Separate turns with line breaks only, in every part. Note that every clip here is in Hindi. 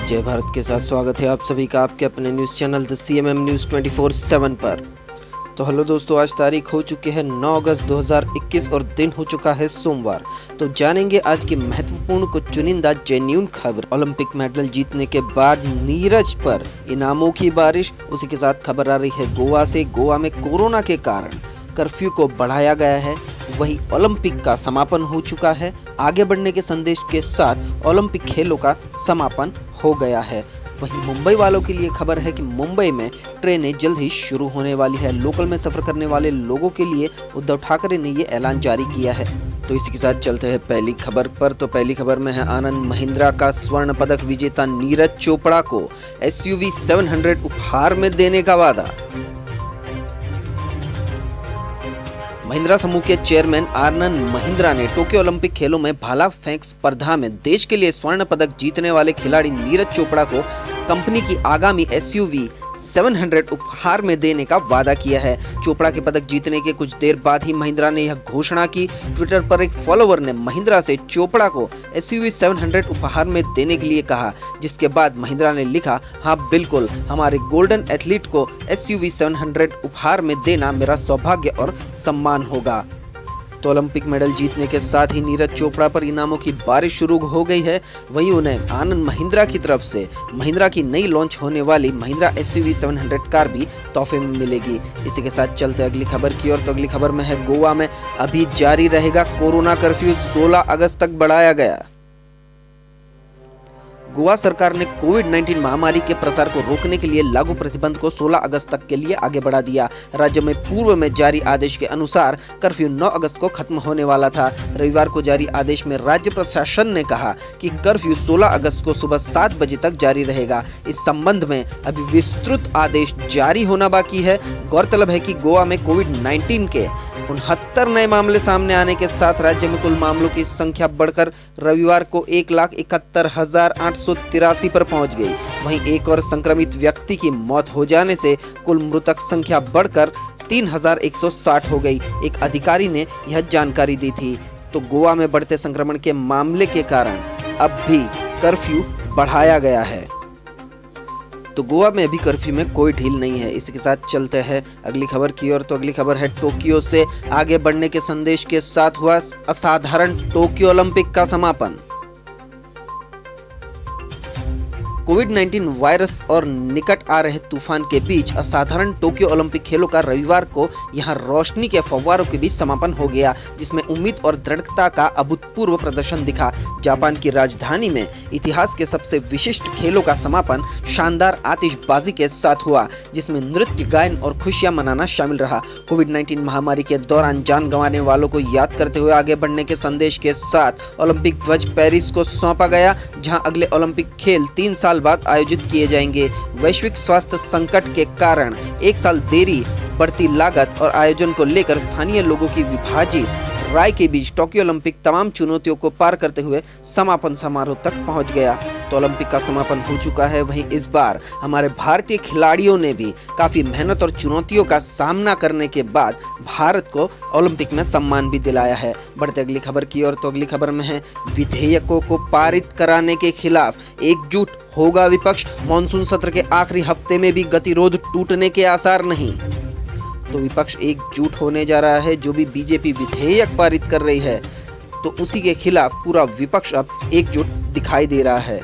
जय भारत के साथ स्वागत है आप सभी का आपके अपने news channel the CMM news 24/7 पर। तो हेलो दोस्तों, आज तारीख हो चुकी है 9 अगस्त 2021 और दिन हो चुका है सोमवार। तो जानेंगे आज की महत्वपूर्ण कुछ चुनिंदा जेन्युइन खबर। ओलंपिक मेडल जीतने के बाद नीरज पर इनामों की बारिश। उसी के साथ खबर आ रही है गोवा से। गोवा में कोरोना के कारण कर्फ्यू को बढ़ाया गया है। वही ओलंपिक का समापन हो चुका है। आगे बढ़ने के संदेश के साथ ओलंपिक खेलों का समापन हो गया है। वहीं मुंबई वालों के लिए खबर है कि मुंबई में ट्रेनें जल्द ही शुरू होने वाली है। लोकल में सफर करने वाले लोगों के लिए उद्धव ठाकरे ने ये ऐलान जारी किया है। तो इसी के साथ चलते हैं पहली खबर पर। तो पहली खबर में है आनंद महिंद्रा का स्वर्ण पदक विजेता नीरज चोपड़ा को SUV 700 उपहार में देने का वादा। महिंद्रा समूह के चेयरमैन आनंद महिंद्रा ने टोक्यो ओलंपिक खेलों में भाला फेंक स्पर्धा में देश के लिए स्वर्ण पदक जीतने वाले खिलाड़ी नीरज चोपड़ा को कंपनी की आगामी SUV 700 उपहार में देने का वादा किया है। चोपड़ा के पदक जीतने के कुछ देर बाद ही महिंद्रा ने यह घोषणा की। ट्विटर पर एक फॉलोवर ने महिंद्रा से चोपड़ा को SUV 700 उपहार में देने के लिए कहा, जिसके बाद महिंद्रा ने लिखा, हाँ बिल्कुल, हमारे गोल्डन एथलीट को SUV 700 उपहार में देना मेरा सौभाग्य और सम्मान होगा। तो ओलंपिक मेडल जीतने के साथ ही नीरज चोपड़ा पर इनामों की बारिश शुरू हो गई है। वहीं उन्हें आनंद महिंद्रा की तरफ से महिंद्रा की नई लॉन्च होने वाली महिंद्रा SUV 700 कार भी तोहफे में मिलेगी। इसी के साथ चलते अगली खबर की ओर। तो अगली खबर में है गोवा में अभी जारी रहेगा कोरोना कर्फ्यू, 16 अगस्त तक बढ़ाया गया। गोवा सरकार ने कोविड-19 महामारी के प्रसार को रोकने के लिए लागू प्रतिबंध को 16 अगस्त तक के लिए आगे बढ़ा दिया। राज्य में पूर्व में जारी आदेश के अनुसार कर्फ्यू 9 अगस्त को खत्म होने वाला था। रविवार को जारी आदेश में राज्य प्रशासन ने कहा कि कर्फ्यू 16 अगस्त को सुबह 7 बजे तक जारी रहेगा। इस संबंध में अभी विस्तृत आदेश जारी होना बाकी है। गौरतलब है कि गोवा में कोविड-19 के 69 नए मामले सामने आने के साथ राज्य में कुल मामलों की संख्या बढ़कर रविवार को 1,71,883 पर पहुंच गई। वहीं एक और संक्रमित व्यक्ति की मौत हो जाने से कुल मृतक संख्या बढ़कर 3,160 हो गई। एक अधिकारी ने यह जानकारी दी थी। तो गोवा में बढ़ते संक्रमण के मामले के कारण अब भी कर्फ्यू बढ़ाया गया है। तो गोवा में अभी कर्फ्यू में कोई ढील नहीं है। इसी के साथ चलते हैं अगली खबर की ओर। तो अगली खबर है टोक्यो से आगे बढ़ने के संदेश के साथ हुआ असाधारण टोक्यो ओलंपिक का समापन। कोविड-19 वायरस और निकट आ रहे तूफान के बीच असाधारण टोक्यो ओलंपिक खेलों का रविवार को यहां रोशनी के फव्वारों के बीच समापन हो गया, जिसमें उम्मीद और दृढ़ता का अभूतपूर्व प्रदर्शन दिखा। जापान की राजधानी में इतिहास के सबसे विशिष्ट खेलों का समापन शानदार आतिशबाजी के साथ हुआ, जिसमें नृत्य, गायन और खुशियां मनाना शामिल रहा। कोविड-19 महामारी के दौरान जान गंवाने वालों को याद करते हुए आगे बढ़ने के संदेश के साथ ओलंपिक ध्वज पेरिस को सौंपा गया, जहां अगले ओलंपिक खेल 3 साल बाद आयोजित किए जाएंगे। वैश्विक स्वास्थ्य संकट के कारण 1 साल देरी, बढ़ती लागत और आयोजन को लेकर स्थानीय लोगों की विभाजित राय के बीच टोक्यो ओलंपिक तमाम चुनौतियों को पार करते हुए समापन समारोह तक पहुंच गया। तो ओलंपिक का समापन हो चुका है। वहीं इस बार हमारे भारतीय खिलाड़ियों ने भी काफी मेहनत और चुनौतियों का सामना करने के बाद भारत को ओलंपिक में सम्मान भी दिलाया है। बढ़ते अगली खबर की ओर। तो अगली खबर में है विधेयकों को पारित कराने के खिलाफ एकजुट होगा विपक्ष। मॉनसून सत्र के आखिरी हफ्ते में भी गतिरोध टूटने के आसार नहीं। तो विपक्ष एकजुट होने जा रहा है। जो भी बीजेपी विधेयक पारित कर रही है तो उसी के खिलाफ पूरा विपक्ष अब एकजुट दिखाई दे रहा है।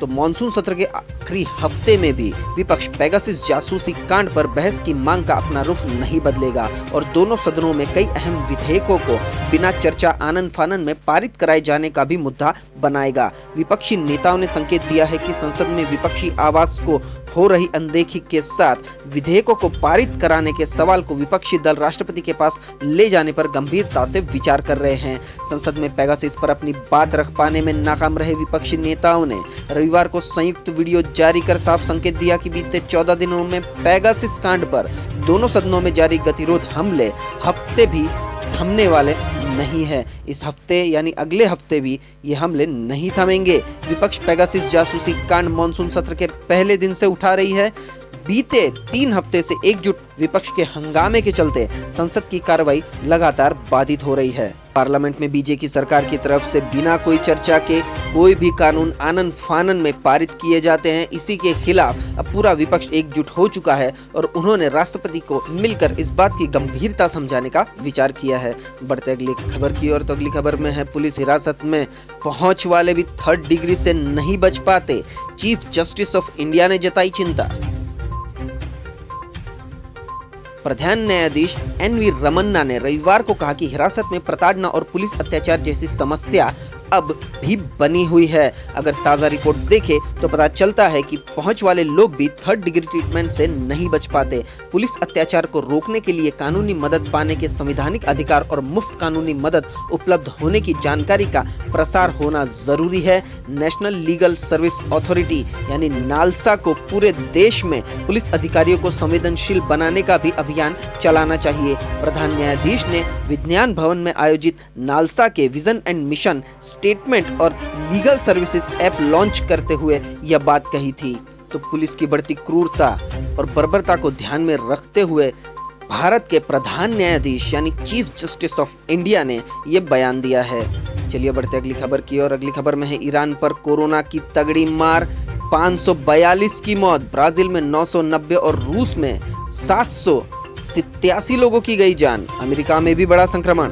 तो मॉनसून सत्र के आखिरी हफ्ते में भी विपक्ष पेगासस जासूसी कांड पर बहस की मांग का अपना रुख नहीं बदलेगा और दोनों सदनों में कई अहम विधेयकों को बिना चर्चा आनन फानन में पारित कराए जाने का भी मुद्दा बनाएगा। विपक्षी नेताओं ने संकेत दिया है कि संसद में विपक्षी आवाज को हो रही अनदेखी के साथ विधेयकों को पारित कराने के सवाल को विपक्षी दल राष्ट्रपति के पास ले जाने पर गंभीरता से विचार कर रहे हैं। संसद में पेगासस पर अपनी बात रख पाने में नाकाम रहे विपक्षी नेताओं ने रविवार को संयुक्त वीडियो जारी कर साफ संकेत दिया कि बीते 14 दिनों में पेगासस कांड पर दोनों सदनों में जारी गतिरोध हमले हफ्ते भी थमने वाले नहीं है। इस हफ्ते यानी अगले हफ्ते भी ये हमले नहीं थमेंगे। विपक्ष पेगासस जासूसी कांड मॉनसून सत्र के पहले दिन से उठा रही है। बीते 3 हफ्ते से एकजुट विपक्ष के हंगामे के चलते संसद की कार्रवाई लगातार बाधित हो रही है। पार्लियामेंट में बीजेपी की सरकार की तरफ से बिना कोई चर्चा के कोई भी कानून आनन फानन में पारित किए जाते हैं। इसी के खिलाफ अब पूरा विपक्ष एकजुट हो चुका है और उन्होंने राष्ट्रपति को मिलकर इस बात की गंभीरता समझाने का विचार किया है। बढ़ते अगली खबर की ओर, तो अगली खबर में है पुलिस हिरासत में पहुंच वाले भी 3rd डिग्री से नहीं बच पाते, चीफ जस्टिस ऑफ इंडिया ने जताई चिंता। प्रधान न्यायाधीश NV रमन्ना ने रविवार को कहा कि हिरासत में प्रताड़ना और पुलिस अत्याचार जैसी समस्या अब भी बनी हुई है। अगर ताज़ा रिपोर्ट देखें तो पता चलता है कि पहुंच वाले लोग भी 3rd डिग्री ट्रीटमेंट से नहीं बच पाते। पुलिस अत्याचार को रोकने के लिए कानूनी मदद पाने के संवैधानिक अधिकार और मुफ्त कानूनी मदद उपलब्ध होने की जानकारी का प्रसार होना जरूरी है। नेशनल लीगल सर्विस अथॉरिटी यानी नालसा को पूरे देश में पुलिस अधिकारियों को संवेदनशील बनाने का भी अभियान चलाना चाहिए। प्रधान न्यायाधीश ने विज्ञान भवन में आयोजित नालसा के विजन एंड मिशन स्टेटमेंट और लीगल सर्विसेज ऐप लॉन्च करते हुए यह बात कही थी। तो पुलिस की बढ़ती क्रूरता और बर्बरता को ध्यान में रखते हुए भारत के प्रधान न्यायाधीश यानी चीफ जस्टिस ऑफ इंडिया ने यह बयान दिया है। चलिए बढ़ते अगली खबर की ओर। अगली खबर में है ईरान पर कोरोना की तगड़ी मार, 542 की मौत, ब्राजील में 990 और रूस में 787 लोगों की गई जान। अमेरिका में भी बड़ा संक्रमण।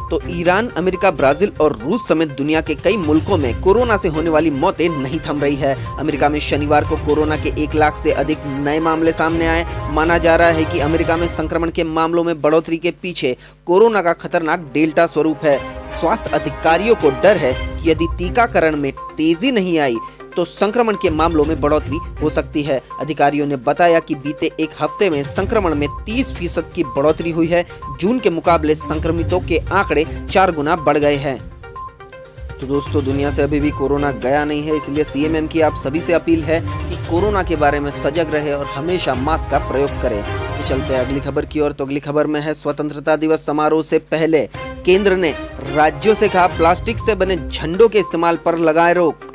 तो ईरान, अमेरिका, ब्राजील और रूस समेत दुनिया के कई मुल्कों में कोरोना से होने वाली मौतें नहीं थम रही है। अमेरिका में शनिवार को कोरोना के 1 लाख से अधिक नए मामले सामने आए। माना जा रहा है कि अमेरिका में संक्रमण के मामलों में बढ़ोतरी के पीछे कोरोना का खतरनाक डेल्टा स्वरूप है। स्वास्थ्य अधिकारियों को डर है कि यदि टीकाकरण में तेजी नहीं आई तो संक्रमण के मामलों में बढ़ोतरी हो सकती है। अधिकारियों ने बताया कि बीते 1 हफ्ते में संक्रमण में 30% की बढ़ोतरी हुई है। जून के मुकाबले संक्रमितों के आंकड़े 4 गुना बढ़ गए हैं। तो दोस्तों, दुनिया से अभी भी कोरोना गया नहीं है, इसलिए CMM की आप सभी से अपील है कि कोरोना के बारे में सजग रहे और हमेशा मास्क का प्रयोग करें। तो चलते हैं अगली खबर की ओर। तो अगली खबर में है स्वतंत्रता दिवस समारोह से पहले केंद्र ने राज्यों से कहा प्लास्टिक से बने झंडों के इस्तेमाल पर लगाए रोक।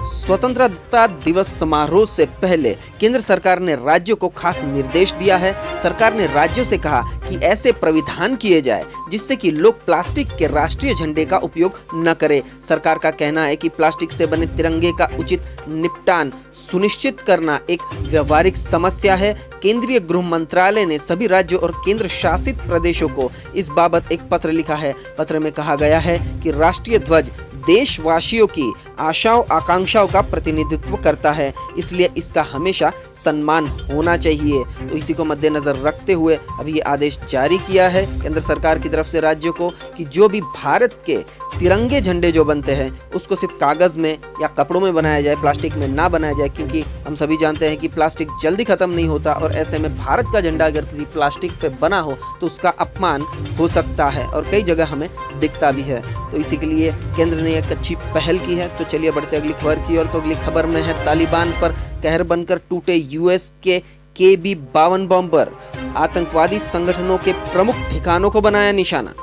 स्वतंत्रता दिवस समारोह से पहले केंद्र सरकार ने राज्यों को खास निर्देश दिया है। सरकार ने राज्यों से कहा कि ऐसे प्राविधान किए जाए जिससे कि लोग प्लास्टिक के राष्ट्रीय झंडे का उपयोग न करें। सरकार का कहना है कि प्लास्टिक से बने तिरंगे का उचित निपटान सुनिश्चित करना एक व्यवहारिक समस्या है। केंद्रीय गृह मंत्रालय ने सभी राज्यों और केंद्र शासित प्रदेशों को इस बाबत एक पत्र लिखा है। पत्र में कहा गया है कि राष्ट्रीय ध्वज देशवासियों की आशाओं आकांक्षाओं का प्रतिनिधित्व करता है, इसलिए इसका हमेशा सम्मान होना चाहिए। तो इसी को मद्देनजर रखते हुए अभी ये आदेश जारी किया है केंद्र सरकार की तरफ से राज्यों को कि जो भी भारत के तिरंगे झंडे जो बनते हैं उसको सिर्फ कागज में या कपड़ों में बनाया जाए, प्लास्टिक में ना बनाया जाए, क्योंकि हम सभी जानते हैं कि प्लास्टिक जल्दी खत्म नहीं होता और ऐसे में भारत का झंडा अगर किसी प्लास्टिक पे बना हो तो उसका अपमान हो सकता है और कई जगह हमें दिखता भी है। तो इसी के लिए केंद्र ने एक अच्छी पहल की है। तो चलिए बढ़ते अगली खबर की ओर। तो अगली खबर में है तालिबान पर कहर बनकर टूटे US के KB-52 बॉम्बर, आतंकवादी संगठनों के प्रमुख ठिकानों को बनाया निशाना।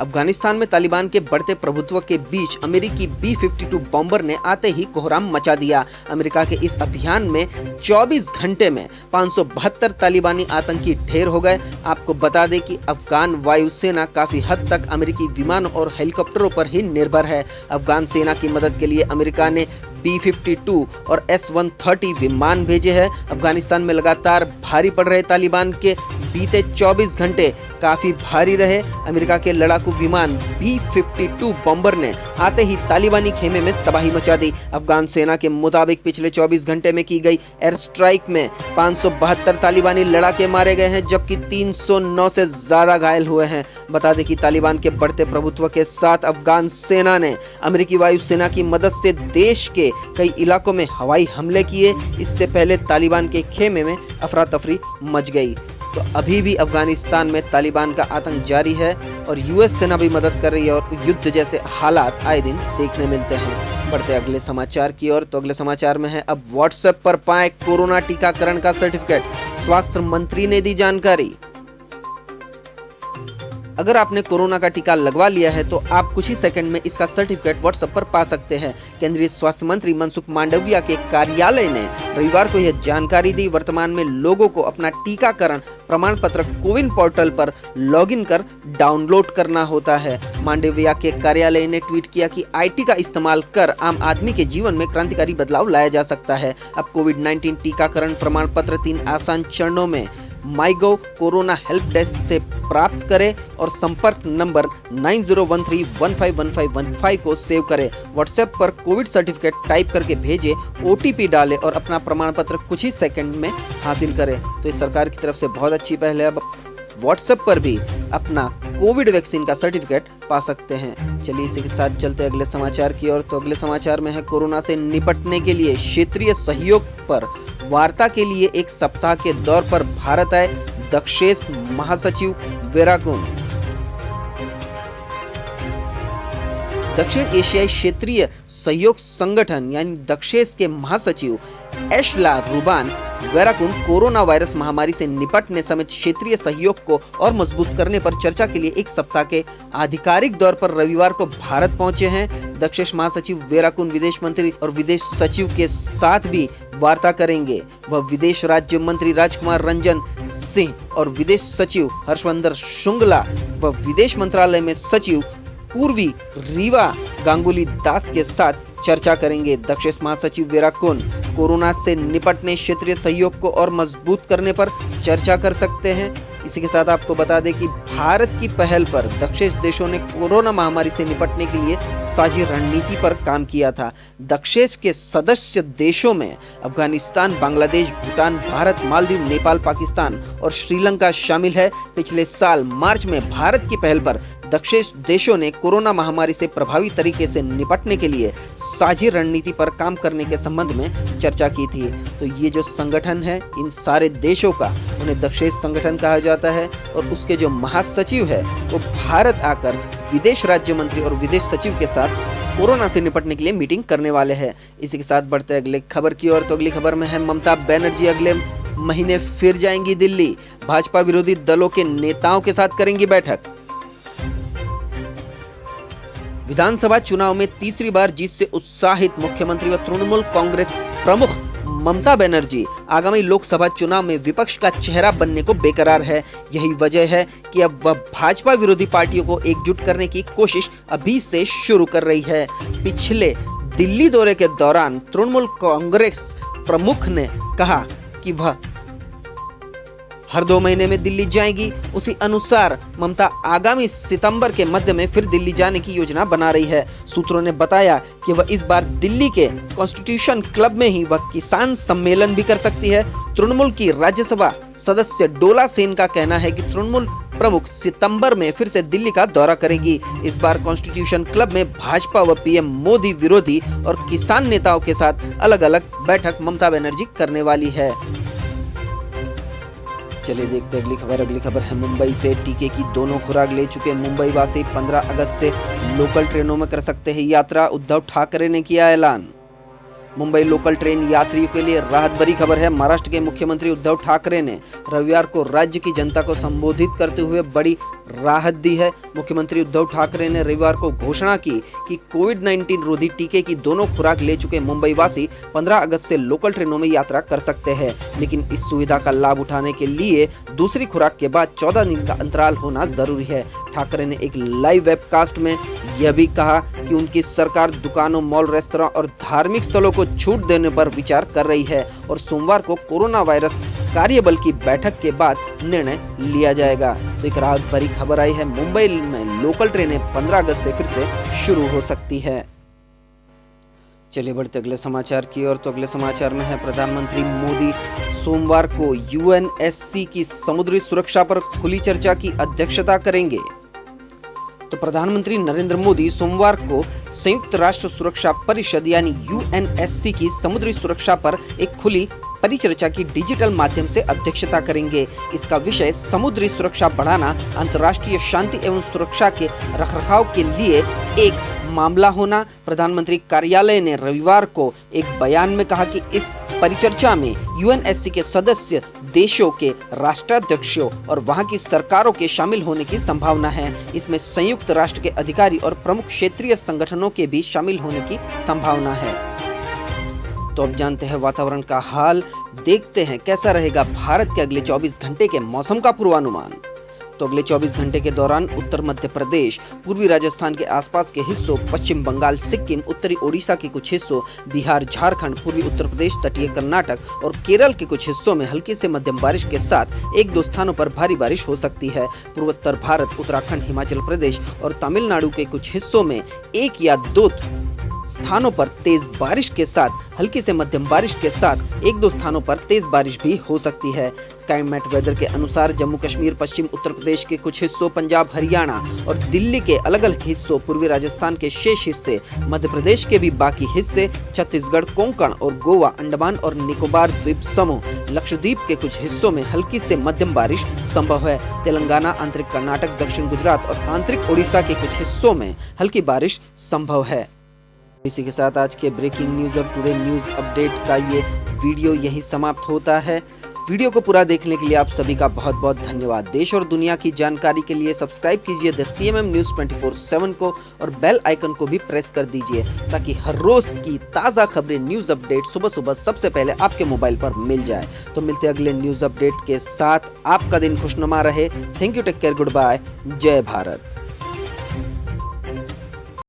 अफगानिस्तान में तालिबान के बढ़ते प्रभुत्व के बीच अमेरिकी B-52 बॉम्बर ने आते ही कोहराम मचा दिया। अमेरिका के इस अभियान में 24 घंटे में 572 तालिबानी आतंकी ढेर हो गए। आपको बता दें कि अफगान वायुसेना काफी हद तक अमेरिकी विमानों और हेलीकॉप्टरों पर ही निर्भर है। अफगान सेना की मदद के लिए अमेरिका ने B-52 और S-130 विमान भेजे हैं। अफगानिस्तान में लगातार भारी पड़ रहे तालिबान के बीते 24 घंटे काफी भारी रहे। अमेरिका के लड़ाकू विमान B-52 बॉम्बर ने आते ही तालिबानी खेमे में तबाही मचा दी। अफगान सेना के मुताबिक पिछले 24 घंटे में की गई एयर स्ट्राइक में 572 तालिबानी लड़ाके मारे गए हैं, जबकि 309 से ज्यादा घायल हुए हैं। बता दें कि तालिबान के बढ़ते प्रभुत्व के साथ अफगान सेना ने अमेरिकी वायुसेना की मदद से देश के कई इलाकों में हवाई हमले किए। इससे पहले तालिबान के खेमे में अफरा तफरी मच गई। तो अभी भी अफगानिस्तान में तालिबान का आतंक जारी है और US सेना भी मदद कर रही है और युद्ध जैसे हालात आए दिन देखने मिलते हैं। बढ़ते अगले समाचार की ओर। तो अगले समाचार में है अब WhatsApp पर पाएं कोरोना टीकाकरण का सर्टिफिकेट, स्वास्थ्य मंत्री ने दी जानकारी। अगर आपने कोरोना का टीका लगवा लिया है तो आप कुछ ही सेकंड में इसका सर्टिफिकेट व्हाट्सएप पर पा सकते हैं। केंद्रीय स्वास्थ्य मंत्री मनसुख मांडविया के कार्यालय ने रविवार को यह जानकारी दी। वर्तमान में लोगों को अपना टीकाकरण प्रमाण पत्र कोविन पोर्टल पर लॉगिन कर डाउनलोड करना होता है। मांडविया के कार्यालय ने ट्वीट किया कि IT का इस्तेमाल कर आम आदमी के जीवन में क्रांतिकारी बदलाव लाया जा सकता है। अब कोविड-19 टीकाकरण प्रमाण पत्र 3 आसान चरणों में माईगोव कोरोना हेल्प डेस्क से प्राप्त करें और संपर्क नंबर 9013151515 को सेव करें। व्हाट्सएप पर कोविड सर्टिफिकेट टाइप करके भेजें, OTP डालें और अपना प्रमाण पत्र कुछ ही सेकंड में हासिल करें। तो इस सरकार की तरफ से बहुत अच्छी पहल है। अब व्हाट्सएप पर भी अपना कोविड वैक्सीन का सर्टिफिकेट पा सकते हैं। चलिए इसी के साथ चलते अगले समाचार की ओर। तो अगले समाचार में है कोरोना से निपटने के लिए क्षेत्रीय सहयोग पर वार्ता के लिए एक सप्ताह के दौर पर भारत आए दक्षेस महासचिव वेराकुन। दक्षिण एशियाई क्षेत्रीय सहयोग संगठन यानी दक्षेस के महासचिव एशला रूबान वेराकुन कोरोना वायरस महामारी से निपटने समेत क्षेत्रीय सहयोग को और मजबूत करने पर चर्चा के लिए एक सप्ताह के आधिकारिक दौर पर रविवार को भारत पहुंचे हैं। दक्षेस महासचिव वेराकुन विदेश मंत्री और विदेश सचिव के साथ भी वार्ता करेंगे। वह विदेश राज्य मंत्री राजकुमार रंजन सिंह और विदेश सचिव हर्षवर्धन श्रृंगला व विदेश मंत्रालय में सचिव पूर्वी रीवा गांगुली दास के साथ चर्चा करेंगे। दक्षेस महासचिव वेराकुन कोरोना से निपटने क्षेत्रीय सहयोग को और मजबूत करने पर चर्चा कर सकते हैं। इसी के साथ आपको बता दें कि भारत की पहल पर दक्षेस देशों ने कोरोना महामारी से निपटने के लिए साझी रणनीति पर काम किया था। दक्षेस के सदस्य देशों में अफगानिस्तान, बांग्लादेश, भूटान, भारत, मालदीव, नेपाल, पाकिस्तान और श्रीलंका शामिल है। पिछले साल मार्च में भारत की पहल पर दक्षेस देशों ने कोरोना महामारी से प्रभावी तरीके से निपटने के लिए साझी रणनीति पर काम करने के संबंध में चर्चा की थी। तो ये जो संगठन है इन सारे देशों का, उन्हें दक्षेस संगठन कहा जाता है और उसके जो महासचिव है वो भारत आकर विदेश राज्य मंत्री और विदेश सचिव के साथ कोरोना से निपटने के लिए मीटिंग करने वाले हैं। इसी के साथ बढ़ते अगले खबर की ओर। तो अगली खबर में है ममता बनर्जी अगले महीने फिर जाएंगी दिल्ली, भाजपा विरोधी दलों के नेताओं के साथ करेंगी बैठक। विधानसभा चुनाव में तीसरी बार जीत से उत्साहित मुख्यमंत्री व तृणमूल कांग्रेस प्रमुख ममता बनर्जी आगामी लोकसभा चुनाव में विपक्ष का चेहरा बनने को बेकरार है। यही वजह है कि अब वह भाजपा विरोधी पार्टियों को एकजुट करने की कोशिश अभी से शुरू कर रही है। पिछले दिल्ली दौरे के दौरान तृणमूल कांग्रेस प्रमुख ने कहा कि वह हर 2 महीने में दिल्ली जाएगी। उसी अनुसार ममता आगामी सितंबर के मध्य में फिर दिल्ली जाने की योजना बना रही है। सूत्रों ने बताया कि वह इस बार दिल्ली के कॉन्स्टिट्यूशन क्लब में ही वह किसान सम्मेलन भी कर सकती है। तृणमूल की राज्यसभा सदस्य डोला सेन का कहना है कि तृणमूल प्रमुख सितंबर में फिर से दिल्ली का दौरा करेगी। इस बार कॉन्स्टिट्यूशन क्लब में भाजपा व पीएम मोदी विरोधी और किसान नेताओं के साथ अलग अलग बैठक ममता बनर्जी करने वाली है। चलिए देखते हैं अगली खबर है मुंबई से। टीके की दोनों खुराक ले चुके मुंबई वासी 15 अगस्त से लोकल ट्रेनों में कर सकते हैं यात्रा, उद्धव ठाकरे ने किया ऐलान। मुंबई लोकल ट्रेन यात्रियों के लिए राहत भरी खबर है। महाराष्ट्र के मुख्यमंत्री उद्धव ठाकरे ने रविवार को राज्य की जनता को संबोधित करते हुए बड़ी राहत दी है। मुख्यमंत्री उद्धव ठाकरे ने रविवार को घोषणा की कि कोविड-19 रोधी टीके की दोनों खुराक ले चुके मुंबई वासी 15 अगस्त से लोकल ट्रेनों में यात्रा कर सकते हैं, लेकिन इस सुविधा का लाभ उठाने के लिए दूसरी खुराक के बाद 14 दिन का अंतराल होना जरूरी है। ठाकरे ने एक लाइव वेबकास्ट में यह भी कहा कि उनकी सरकार दुकानों, मॉल, रेस्तरां और धार्मिक स्थलों को छूट देने पर विचार कर रही है और सोमवार को कोरोना वायरस कार्यबल की बैठक के बाद निर्णय लिया जाएगा। तो एक राहत भरी खबर आई है, मुंबई में लोकल ट्रेनें 15 अगस्त से फिर से शुरू हो सकती है। चलिए बढ़ते अगले समाचार की ओर। तो अगले समाचार में है प्रधानमंत्री मोदी सोमवार को यूएनएससी की समुद्री सुरक्षा पर खुली चर्चा की अध्यक्षता करेंगे। तो प्रधानमंत्री नरेंद्र मोदी सोमवार को संयुक्त राष्ट्र सुरक्षा परिषद यानी यूएनएससी की समुद्री सुरक्षा पर एक खुली परिचर्चा की डिजिटल माध्यम से अध्यक्षता करेंगे। इसका विषय समुद्री सुरक्षा बढ़ाना, अंतर्राष्ट्रीय शांति एवं सुरक्षा के रखरखाव के लिए एक मामला होना। प्रधानमंत्री कार्यालय ने रविवार को एक बयान में कहा कि इस परिचर्चा में यूएनएससी के सदस्य देशों के राष्ट्राध्यक्षों और वहां की सरकारों के शामिल होने की संभावना है। इसमें संयुक्त राष्ट्र के अधिकारी और प्रमुख क्षेत्रीय संगठनों के भी शामिल होने की संभावना है। तो अब जानते हैं वातावरण का हाल, देखते हैं कैसा रहेगा भारत के अगले 24 घंटे के मौसम का पूर्वानुमान। तो अगले 24 घंटे के दौरान उत्तर मध्य प्रदेश, पूर्वी राजस्थान के आसपास के हिस्सों, पश्चिम बंगाल, सिक्किम, उत्तरी ओडिशा के कुछ हिस्सों, बिहार, झारखंड, पूर्वी उत्तर प्रदेश, तटीय कर्नाटक और केरल के कुछ हिस्सों में हल्की से मध्यम बारिश के साथ एक दो स्थानों पर भारी बारिश हो सकती है। पूर्वोत्तर भारत, उत्तराखंड, हिमाचल प्रदेश और तमिलनाडु के कुछ हिस्सों में एक या दो स्थानों पर तेज बारिश के साथ हल्की से मध्यम बारिश के साथ एक दो स्थानों पर तेज बारिश भी हो सकती है। स्काईमेट वेदर के अनुसार जम्मू कश्मीर, पश्चिम उत्तर प्रदेश के कुछ हिस्सों, पंजाब, हरियाणा और दिल्ली के अलग अलग हिस्सों, पूर्वी राजस्थान के शेष हिस्से, मध्य प्रदेश के भी बाकी हिस्से, छत्तीसगढ़, कोंकण और गोवा, अंडमान और निकोबार द्वीप समूह, लक्षद्वीप के कुछ हिस्सों में हल्की से मध्यम बारिश संभव है। तेलंगाना, आंतरिक कर्नाटक, दक्षिण गुजरात और आंतरिक ओडिशा के कुछ हिस्सों में हल्की बारिश संभव है। इसी के साथ आज के ब्रेकिंग न्यूज और टुडे न्यूज अपडेट का ये वीडियो यही समाप्त होता है। वीडियो को पूरा देखने के लिए आप सभी का बहुत बहुत धन्यवाद। देश और दुनिया की जानकारी के लिए सब्सक्राइब कीजिए द CMM न्यूज़ 24/7 को और बेल आइकन को भी प्रेस कर दीजिए ताकि हर रोज की ताज़ा खबरें, न्यूज़ अपडेट सुबह सुबह सबसे पहले आपके मोबाइल पर मिल जाए। तो मिलते हैं अगले न्यूज़ अपडेट के साथ। आपका दिन खुशनुमा रहे। Thank you, take care, goodbye, जय भारत।